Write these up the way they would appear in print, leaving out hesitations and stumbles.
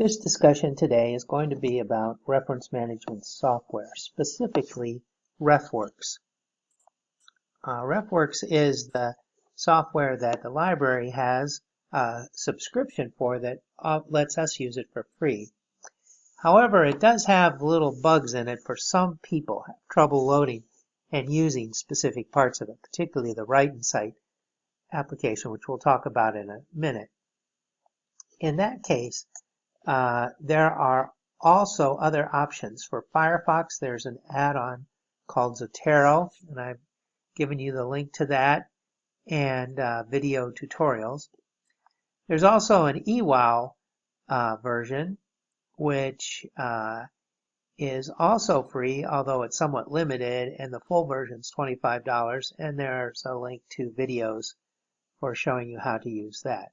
This discussion today is going to be about reference management software, specifically Refworks. Refworks is the software that the library has a subscription for that lets us use it for free. However, it does have little bugs in it for some people have trouble loading and using specific parts of it, particularly the Write and Cite application, which we'll talk about in a minute. In that case, there are also other options. For Firefox, there's an add-on called Zotero, and I've given you the link to that, and video tutorials. There's also an eWow version, which is also free, although it's somewhat limited, and the full version is $25, and there's a link to videos for showing you how to use that.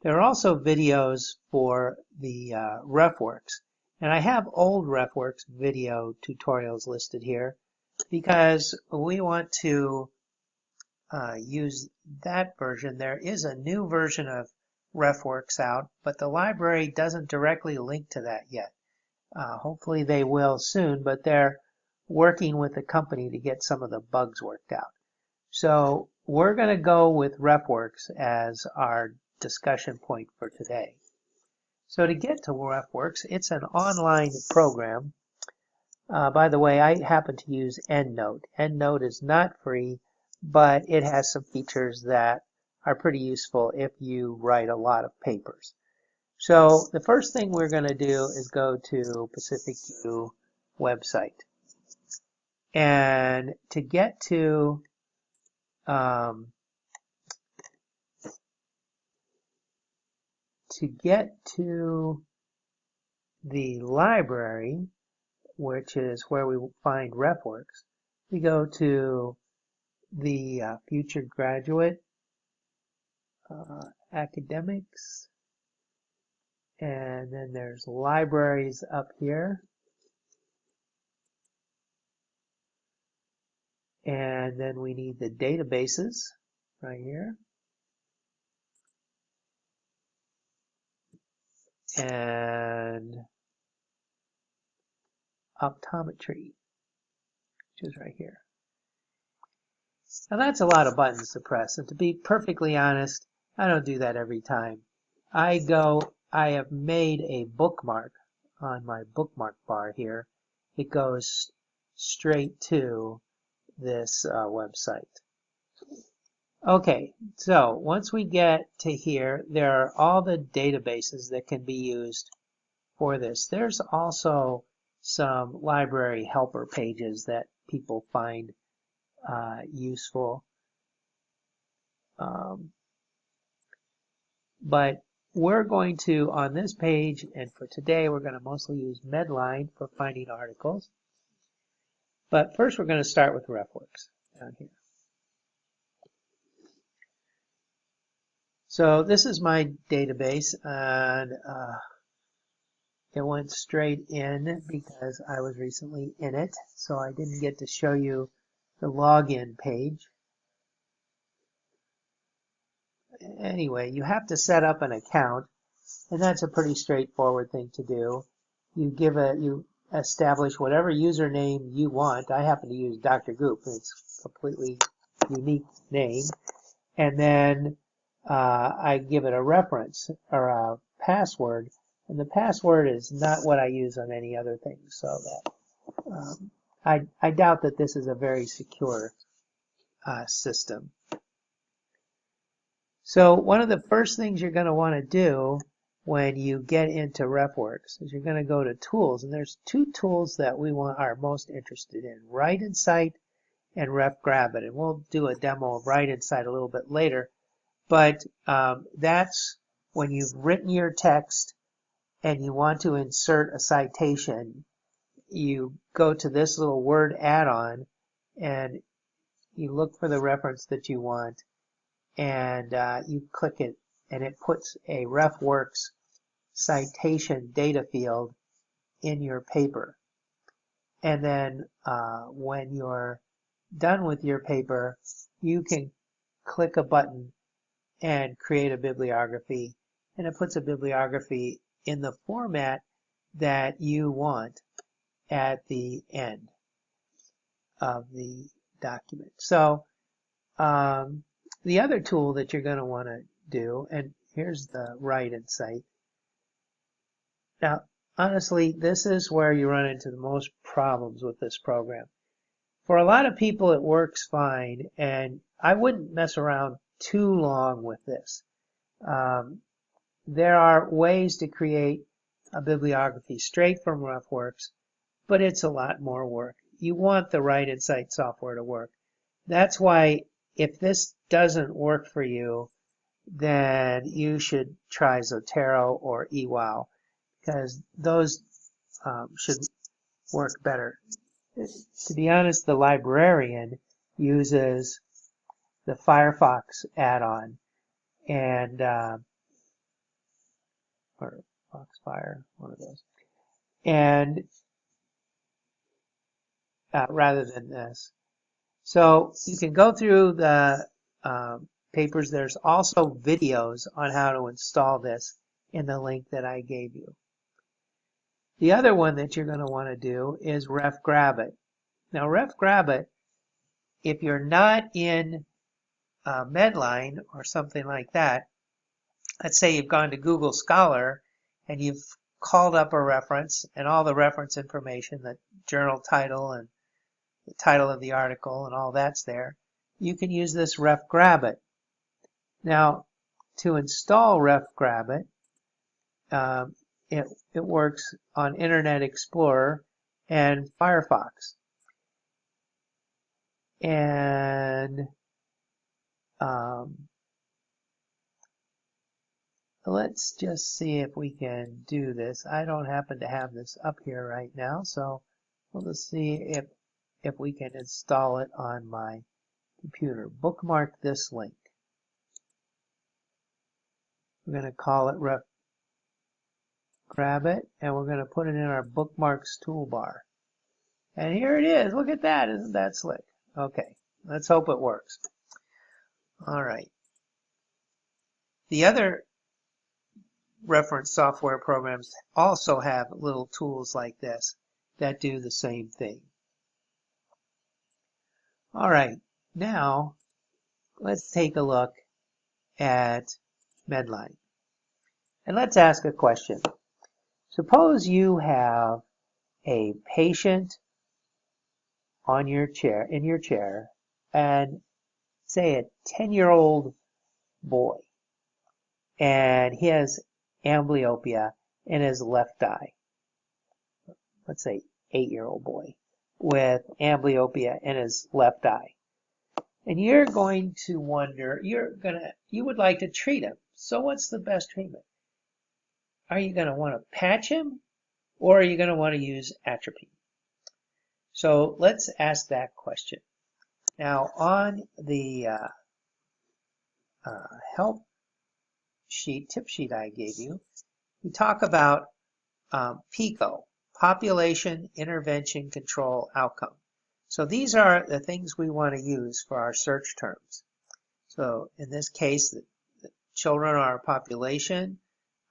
There are also videos for the Refworks, and I have old Refworks video tutorials listed here because we want to use that version. There is a new version of Refworks out, but the library doesn't directly link to that yet. Hopefully they will soon, but they're working with the company to get some of the bugs worked out. So we're going to go with Refworks as our discussion point for today. So to get to Refworks, it's an online program. By the way, I happen to use EndNote. EndNote is not free, but it has some features that are pretty useful if you write a lot of papers. So the first thing we're going to do is go to PacificU website. And to get to the library, which is where we find Refworks, we go to the Future Graduate Academics, and then there's Libraries up here, and then we need the databases right here. And optometry, which is right here. Now that's a lot of buttons to press, and to be perfectly honest, I don't do that every time. I have made a bookmark on my bookmark bar here. It goes straight to this website. Okay, so once we get to here, there are all the databases that can be used for this. There's also some library helper pages that people find useful. But we're going to, on this page, and for today, we're going to mostly use MEDLINE for finding articles. But first, we're going to start with Refworks down here. So this is my database, and it went straight in because I was recently in it, so I didn't get to show you the login page. Anyway, you have to set up an account, and that's a pretty straightforward thing to do. You establish whatever username you want. I happen to use Dr. Goop. It's a completely unique name. And then I give it a reference or a password, and the password is not what I use on any other thing, so that I doubt that this is a very secure system. So one of the first things you're going to want to do when you get into Refworks is you're going to go to Tools, and there's two tools that are most interested in: Write and Cite and RefGrabIt, and we'll do a demo of Write and Cite a little bit later. But that's when you've written your text and you want to insert a citation. You go to this little Word add-on and you look for the reference that you want, and you click it, and it puts a Refworks citation data field in your paper. And then when you're done with your paper, you can click a button and create a bibliography, and it puts a bibliography in the format that you want at the end of the document. So the other tool that you're going to want to do, and here's the Write in Sight. Now, honestly, this is where you run into the most problems with this program. For a lot of people, it works fine, and I wouldn't mess around too long with this. There are ways to create a bibliography straight from Refworks, but it's a lot more work. You want the Write in Sight software to work. That's why if this doesn't work for you, then you should try Zotero or eWow, because those should work better. To be honest, the librarian uses the Firefox add-on, and or Foxfire, one of those, and rather than this. So you can go through the papers. There's also videos on how to install this in the link that I gave you. The other one that you're going to want to do is RefGrabIt. Now RefGrabIt, if you're not in MEDLINE or something like that, let's say you've gone to Google Scholar and you've called up a reference and all the reference information, the journal title and the title of the article and all that's there, you can use this RefGrabIt. Now, to install RefGrabIt, it works on Internet Explorer and Firefox. And let's just see if we can do this. I don't happen to have this up here right now, so we'll just see if we can install it on my computer. Bookmark this link. We're going to call it RefGrabIt, and we're going to put it in our bookmarks toolbar. And here it is. Look at that. Isn't that slick? Okay, let's hope it works. All right. The other reference software programs also have little tools like this that do the same thing. All right, now let's take a look at MEDLINE. And let's ask a question. Suppose you have a patient on your chair, in your chair, and say a 10-year-old boy, and he has amblyopia in his left eye. Let's say 8-year-old boy with amblyopia in his left eye. And you're going to wonder, you would like to treat him. So what's the best treatment? Are you going to want to patch him, or are you going to want to use atropine? So let's ask that question. Now on the help sheet, tip sheet I gave you, we talk about PICO, Population Intervention Control Outcome. So these are the things we want to use for our search terms. So in this case, the children are our population.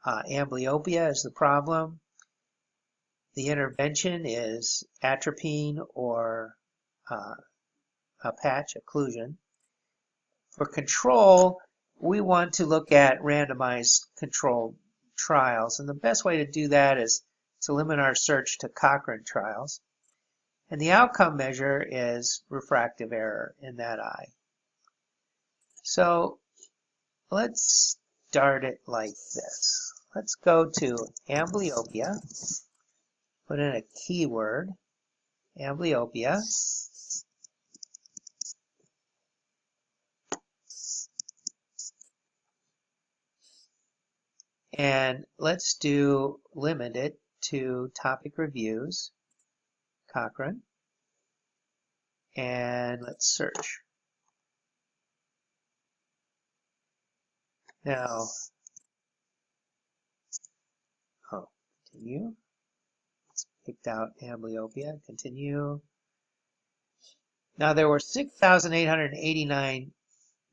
Amblyopia is the problem. The intervention is atropine or a patch occlusion. For control, we want to look at randomized controlled trials. And the best way to do that is to limit our search to Cochrane trials. And the outcome measure is refractive error in that eye. So let's start it like this. Let's go to amblyopia, put in a keyword, amblyopia, and let's limit it to topic reviews, Cochrane, and let's search. Now, continue. It's picked out amblyopia, continue. Now there were 6,889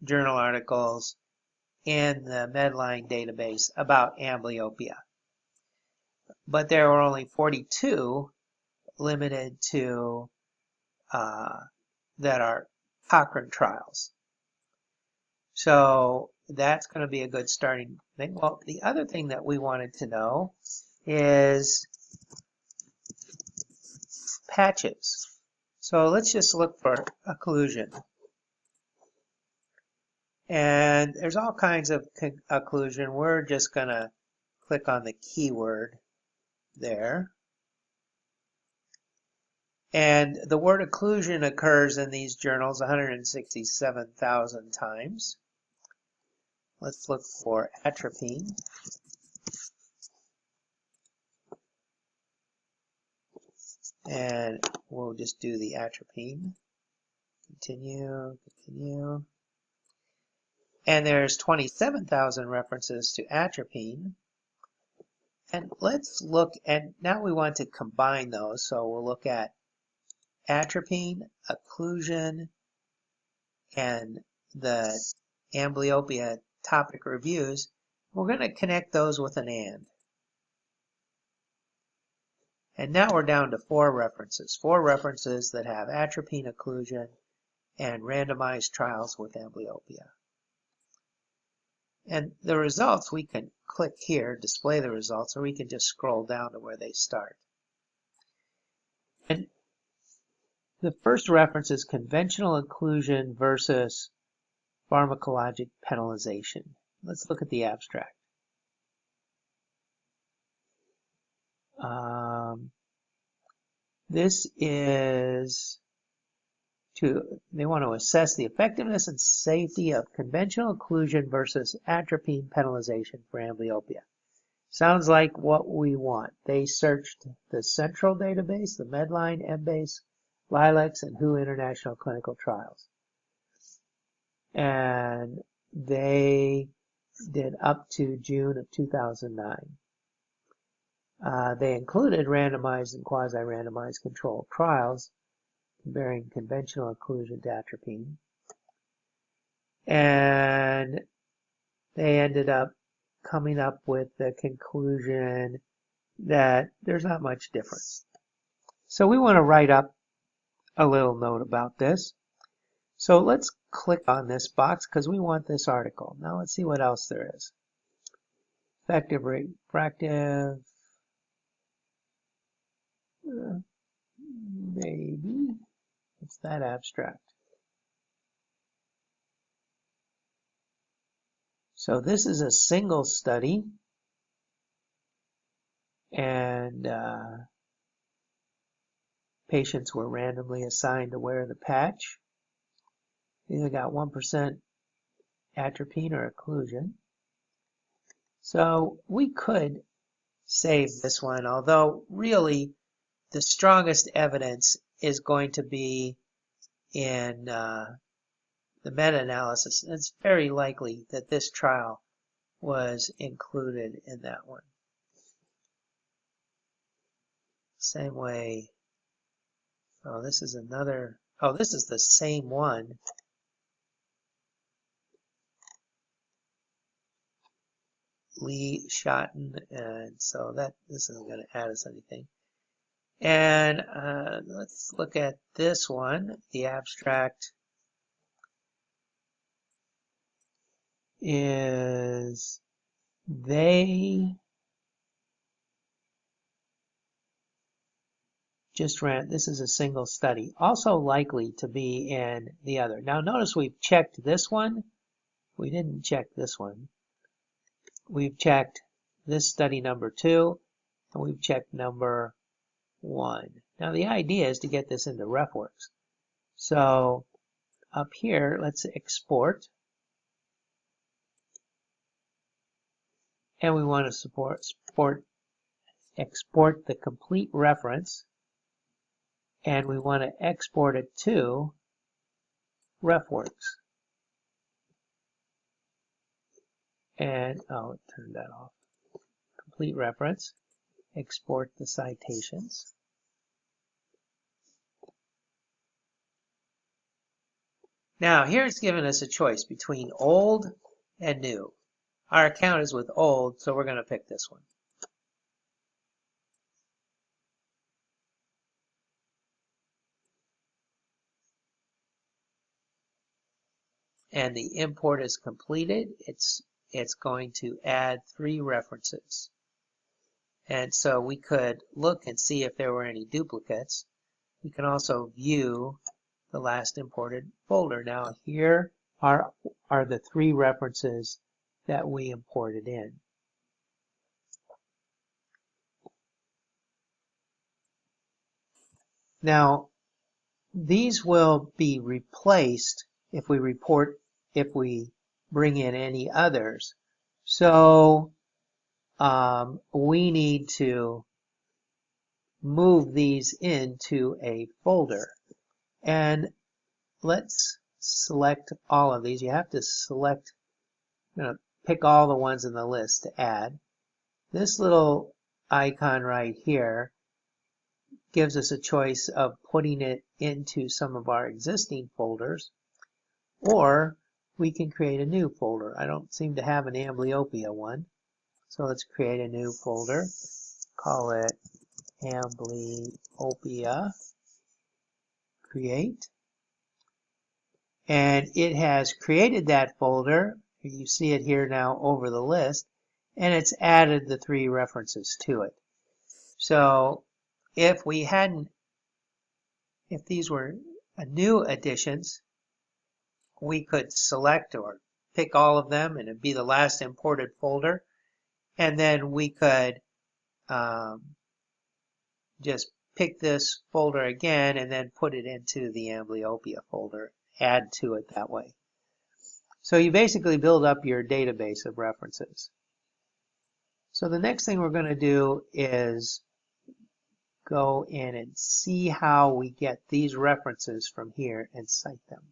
journal articles in the MEDLINE database about amblyopia. but there were only 42 limited to that are Cochrane trials. So that's going to be a good starting thing. Well, the other thing that we wanted to know is patches. So let's just look for occlusion. And there's all kinds of occlusion. We're just going to click on the keyword there. And the word occlusion occurs in these journals 167,000 times. Let's look for atropine. And we'll just do the atropine. Continue, continue. And there's 27,000 references to atropine. And let's look, and now we want to combine those. So we'll look at atropine, occlusion, and the amblyopia topic reviews. We're going to connect those with an AND. And now we're down to 4 references that have atropine, occlusion, and randomized trials with amblyopia. And the results, we can click here, display the results, or we can just scroll down to where they start. And the first reference is conventional occlusion versus pharmacologic penalization. Let's look at the abstract. This is they want to assess the effectiveness and safety of conventional occlusion versus atropine penalization for amblyopia. Sounds like what we want. They searched the central database, the MEDLINE, MBase, LILACs, and WHO International Clinical Trials. And they did up to June of 2009. They included randomized and quasi-randomized controlled trials comparing conventional occlusion to atropine. And they ended up coming up with the conclusion that there's not much difference. So we want to write up a little note about this. So let's click on this box because we want this article. Now let's see what else there is. Effective refractive. Maybe. It's that abstract. So this is a single study. And patients were randomly assigned to wear the patch. Either got 1% atropine or occlusion. So we could save this one, although really the strongest evidence is going to be in the meta-analysis. It's very likely that this trial was included in that one. Same way, oh, this is another, oh, this is the same one. Lee Schotten, and so this isn't going to add us anything. And let's look at this one. The abstract is they just ran, this is a single study, also likely to be in the other. Now notice we've checked this one. We didn't check this one. We've checked this study number 2, and we've checked number 1. Now the idea is to get this into Refworks. So up here, let's export. And we want to export the complete reference. And we want to export it to Refworks. And, oh, it turned that off. Complete reference. Export the citations. Now, here it's given us a choice between old and new. Our account is with old, so we're going to pick this one. and the import is completed, it's going to add 3 references. And so we could look and see if there were any duplicates. We can also view the last imported folder. Now here are the 3 references that we imported in. Now these will be replaced if we bring in any others. So we need to move these into a folder. And let's select all of these. You have to select, pick all the ones in the list to add. This little icon right here gives us a choice of putting it into some of our existing folders, or we can create a new folder. I don't seem to have an amblyopia one, so let's create a new folder. Call it amblyopia create, and it has created that folder. You see it here now over the list, and it's added the 3 references to it. So if these were new additions, we could select or pick all of them and it'd be the last imported folder, and then we could just pick this folder again and then put it into the amblyopia folder, add to it that way. So you basically build up your database of references. So the next thing we're going to do is go in and see how we get these references from here and cite them.